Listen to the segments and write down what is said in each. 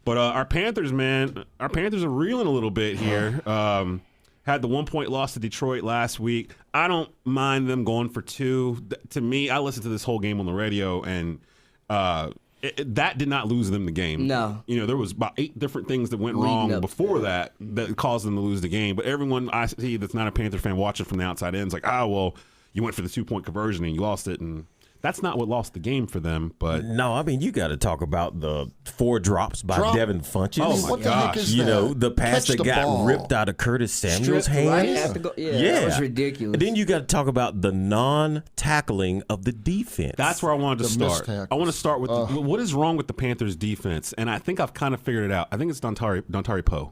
But our Panthers, man, are reeling a little bit here. Had the 1-point loss to Detroit last week. I don't mind them going for 2. To me, I listened to this whole game on the radio, and that did not lose them the game. No. There was about 8 different things that went wrong before that caused them to lose the game. But everyone I see that's not a Panther fan watching from the outside in is like, well, you went for the 2-point conversion and you lost it, and that's not what lost the game for them. But no, I mean, you got to talk about the 4 drops by Devin Funches. Oh my what the heck is that? The pass that got ripped out of Curtis Samuel's hands. That was ridiculous. And then you got to talk about the non-tackling of the defense. That's where I wanted to start. I want to start with what is wrong with the Panthers defense, and I think I've kind of figured it out. I think it's Dontari Poe.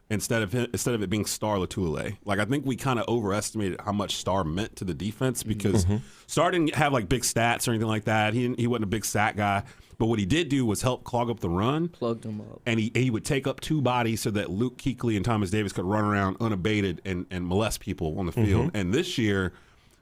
Instead of it being Star Latulele. Like, I think we kind of overestimated how much Star meant to the defense because Star didn't have like big stats or anything like that. He wasn't a big sack guy. But what he did do was help clog up the run. Plugged him up. And he would take up 2 bodies so that Luke Kuechly and Thomas Davis could run around unabated and molest people on the field. And this year,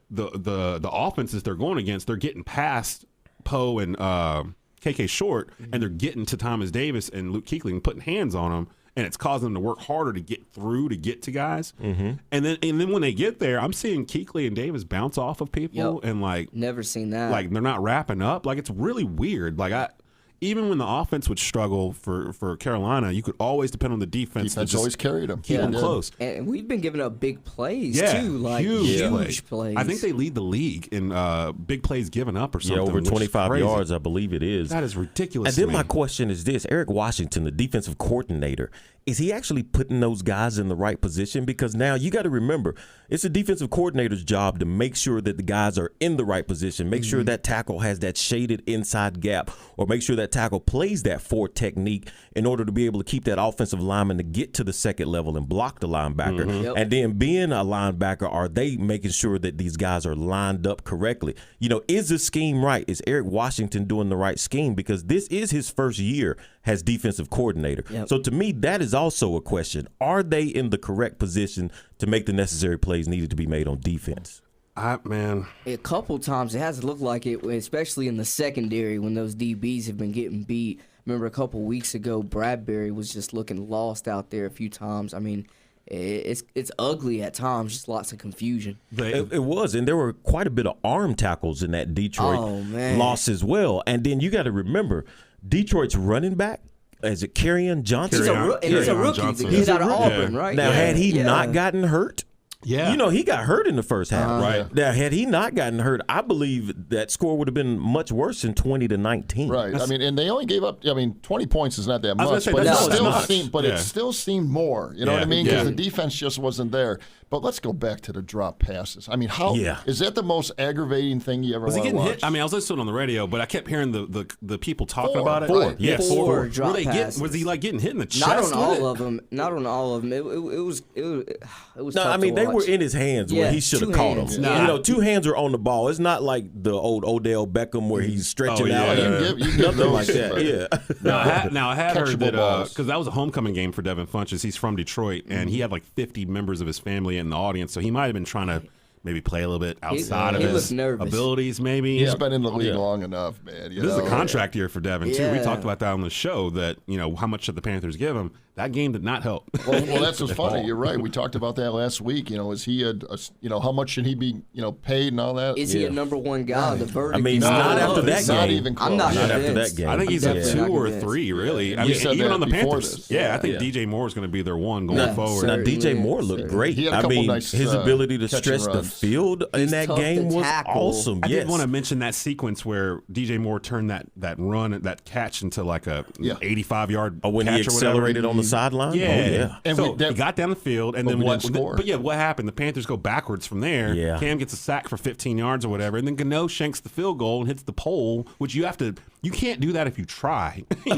the offenses they're going against, they're getting past Poe and KK Short, and they're getting to Thomas Davis and Luke Kuechly and putting hands on them. And it's causing them to work harder to get through, to get to guys. And then when they get there, I'm seeing Kuechly and Davis bounce off of people and like never seen that. Like they're not wrapping up. Like it's really weird. Like even when the offense would struggle for Carolina, you could always depend on the defense. Defense always carried them. Keep them close. And we've been giving up big plays too, like huge plays. I think they lead the league in big plays given up or something. Yeah, over 25 yards, I believe it is. That is ridiculous. And then my question is this: Eric Washington, the defensive coordinator, is he actually putting those guys in the right position? Because now you got to remember, it's a defensive coordinator's job to make sure that the guys are in the right position, make sure that tackle has that shaded inside gap, or make sure that tackle plays that 4 technique in order to be able to keep that offensive lineman to get to the second level and block the linebacker. And then being a linebacker, are they making sure that these guys are lined up correctly? Is the scheme right? Is Eric Washington doing the right scheme? Because this is his first year as defensive coordinator. So to me, that is also a question. Are they in the correct position to make the necessary plays needed to be made on defense? A couple times it has looked like it, especially in the secondary when those DBs have been getting beat. Remember a couple weeks ago, Bradbury was just looking lost out there a few times. I mean, it's ugly at times, just lots of confusion. It was, and there were quite a bit of arm tackles in that Detroit loss as well. And then you got to remember, Detroit's running back, is it Kerryon Johnson? He's a rookie. He's out of Auburn, right? Now, had he not gotten hurt, Yeah. He got hurt in the first half. Right. Now, had he not gotten hurt, I believe that score would have been much worse than 20-19. Right. I mean, and they only gave up, 20 points is not that much, say, but it still seemed more. You know what I mean? Because the defense just wasn't there. But let's go back to the drop passes. I mean, is that the most aggravating thing you ever want to watch? Was he getting hit? I mean, I was listening on the radio, but I kept hearing the people talking about it. Four drop passes. Was he like getting hit in the chest? Not on all of them. Not on all of them. It was No, tough I mean, to they watch. were in his hands where he should have caught them. Yeah. 2 hands are on the ball. It's not like the old Odell Beckham where he's stretching out. You give Nothing like that. Now I had heard that balls. because that was a homecoming game for Devin Funches. He's from Detroit, and he had like 50 members of his family in the audience, so he might have been trying to maybe play a little bit outside of his abilities, maybe. He's been in the league long enough, man. This is a contract year for Devin, too. We talked about that on the show, that, how much should the Panthers give him? That game did not help. Well, that's what's funny. You're right. We talked about that last week. Is he how much should he be, paid and all that? Is he a number one guy? The verdict. I mean, not after that game. Not even close. I'm not after that game. I think he's a 2 or 3, really. I mean, even on the Panthers. I think DJ Moore is going to be their one going forward. Now, DJ Moore looked great. He had a couple nice, his ability to stretch the field in that game was awesome. I did want to mention that sequence where DJ Moore turned that that catch into like a 85-yard when he accelerated on the sideline? Yeah. And so he got down the field, and then what happened? The Panthers go backwards from there. Yeah. Cam gets a sack for 15 yards or whatever, and then Gano shanks the field goal and hits the pole, which you can't do that if you try, to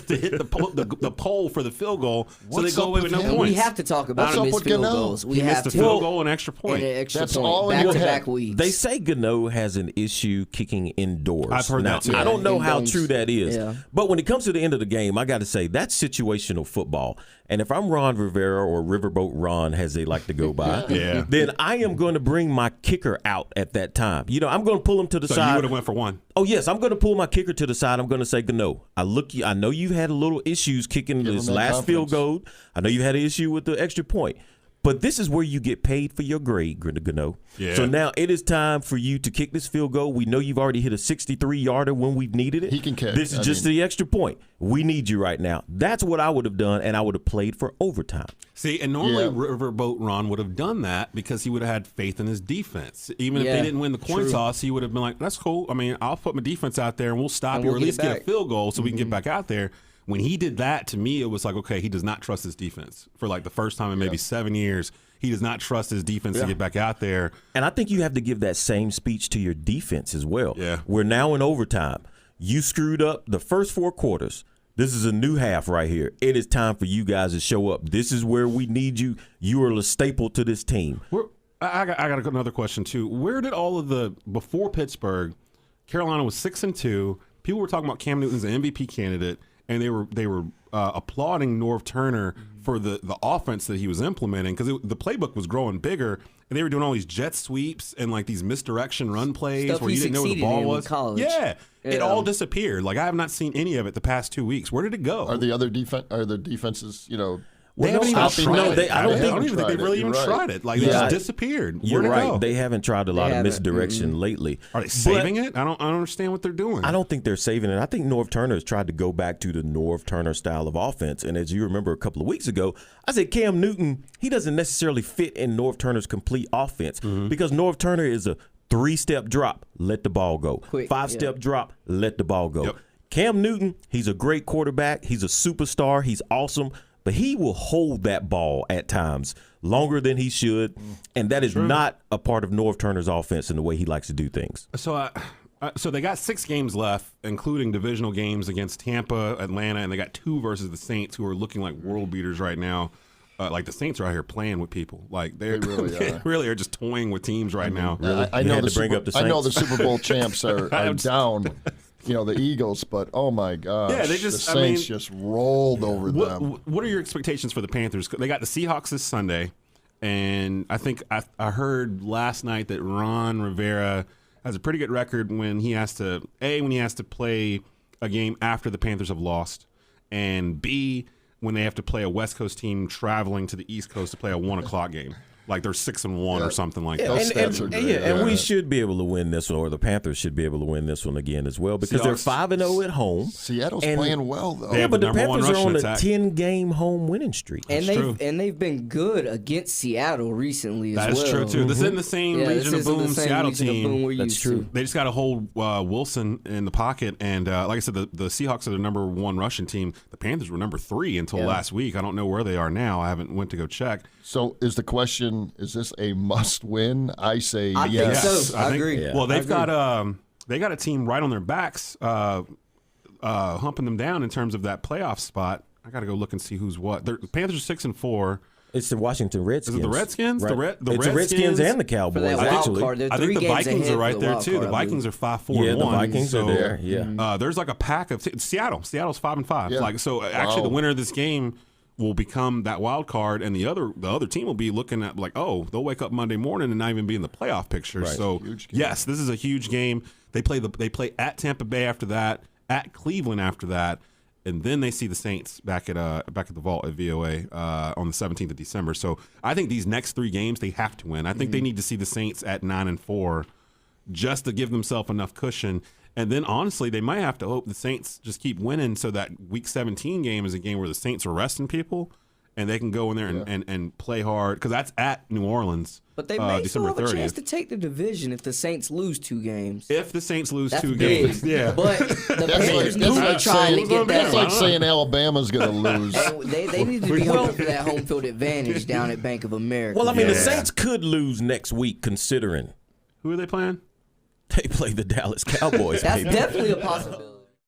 hit the pole for the field goal. So they go away with no points. We have to talk about the missed field goals. He missed a field goal and extra point. That's all back-to-back weeks. They say Gano has an issue kicking indoors. I've heard that too. I don't know how true that is. Yeah. But when it comes to the end of the game, I got to say, that's situational football. And if I'm Ron Rivera, or Riverboat Ron, as they like to go by, then I am going to bring my kicker out at that time. I'm going to pull him to the side. So you would have went for one. Oh, yes. I'm going to pull my kicker to the side, I'm going to say Gano. I know you've had a little issues kicking this last field goal. I know you had an issue with the extra point. But this is where you get paid for your grade, Gano. Yeah. So now it is time for you to kick this field goal. We know you've already hit a 63-yarder when we've needed it. He can kick. This is just the extra point. We need you right now. That's what I would have done, and I would have played for overtime. See, and normally Riverboat Ron would have done that because he would have had faith in his defense. Even if they didn't win the coin toss, he would have been like, that's cool. I mean, I'll put my defense out there, and we'll stop you or at least get a field goal so we can get back out there. When he did that, to me, it was like, okay, he does not trust his defense. For like the first time in maybe 7 years, he does not trust his defense to get back out there. And I think you have to give that same speech to your defense as well. Yeah. We're now in overtime. You screwed up the first 4 quarters. This is a new half right here. It is time for you guys to show up. This is where we need you. You are a staple to this team. I got another question, too. Where did all of before Pittsburgh, Carolina was 6-2. People were talking about Cam Newton as an MVP candidate. And they were applauding Norv Turner for the offense that he was implementing because the playbook was growing bigger, and they were doing all these jet sweeps and like these misdirection run plays Stuff where you didn't know where the ball was. College. Yeah, it all disappeared. Like I have not seen any of it the past 2 weeks. Where did it go? Are the defenses, They haven't even tried it. I don't even think they've really even tried it. Like, they just disappeared. You're right. They haven't tried a lot of misdirection lately. Are they saving it? I don't understand what they're doing. I don't think they're saving it. I think Norv Turner has tried to go back to the Norv Turner style of offense. And as you remember a couple of weeks ago, I said Cam Newton, he doesn't necessarily fit in Norv Turner's complete offense because Norv Turner is a 3-step drop, let the ball go. 5-step drop, let the ball go. Cam Newton, he's a great quarterback. He's a superstar. He's awesome. But he will hold that ball at times longer than he should, and that is not a part of Norv Turner's offense in the way he likes to do things. So they got 6 games left, including divisional games against Tampa, Atlanta, and they got 2 versus the Saints, who are looking like world beaters right now. Like the Saints are out here playing with people. Like they really are just toying with teams right now. I know the Super Bowl champs are down. The Eagles, but oh my gosh, the Saints just rolled over them. What are your expectations for the Panthers? They got the Seahawks this Sunday, and I think I heard last night that Ron Rivera has a pretty good record when he has to play a game after the Panthers have lost, and B, when they have to play a West Coast team traveling to the East Coast to play a 1:00 game. Like they're 6-1 or something like that. And we should be able to win this one, or the Panthers should be able to win this one again as well because they're 5-0 at home. Seattle's playing well though. Yeah, but the Panthers are on a 10-game home winning streak. And they've been good against Seattle recently as well. That is true too. This isn't the same Legion of Boom Seattle team. That's true. They just got to hold Wilson in the pocket, and like I said, the Seahawks are the number 1 rushing team. The Panthers were number 3 until last week. I don't know where they are now. I haven't went to go check. So is the question, is this a must-win? I say yes. Think so. I agree. Well, they got a team right on their backs, humping them down in terms of that playoff spot. I got to go look and see who's what. The Panthers are 6-4. It's the Washington Redskins. Is it the Redskins? Right. The Redskins and the Cowboys. Actually, I think the Vikings are right there too. The Vikings are 5-4-1. Yeah, the Vikings are there. Yeah. There's like a pack of Seattle. Seattle's 5-5. Yeah. Actually, the winner of this game will become that wild card, and the other team will be looking at like, oh, they'll wake up Monday morning and not even be in the playoff picture. Right. So yes, this is a huge game. They play at Tampa Bay after that, at Cleveland after that, and then they see the Saints back at the Vault at VOA on the 17th of December. So I think these next 3 games they have to win. I think they need to see the Saints at 9-4 just to give themselves enough cushion. And then, honestly, they might have to hope the Saints just keep winning so that Week 17 game is a game where the Saints are resting people and they can go in there and play hard because that's at New Orleans. But they may still have a chance to take the division if the Saints lose 2 games. If the Saints lose 2 games, But the Panthers need to be trying to get that. That's like saying Alabama's going to lose. They need to be hoping for that home field advantage down at Bank of America. Well, I mean, the Saints could lose next week considering. Who are they playing? They play the Dallas Cowboys. That's definitely a possibility.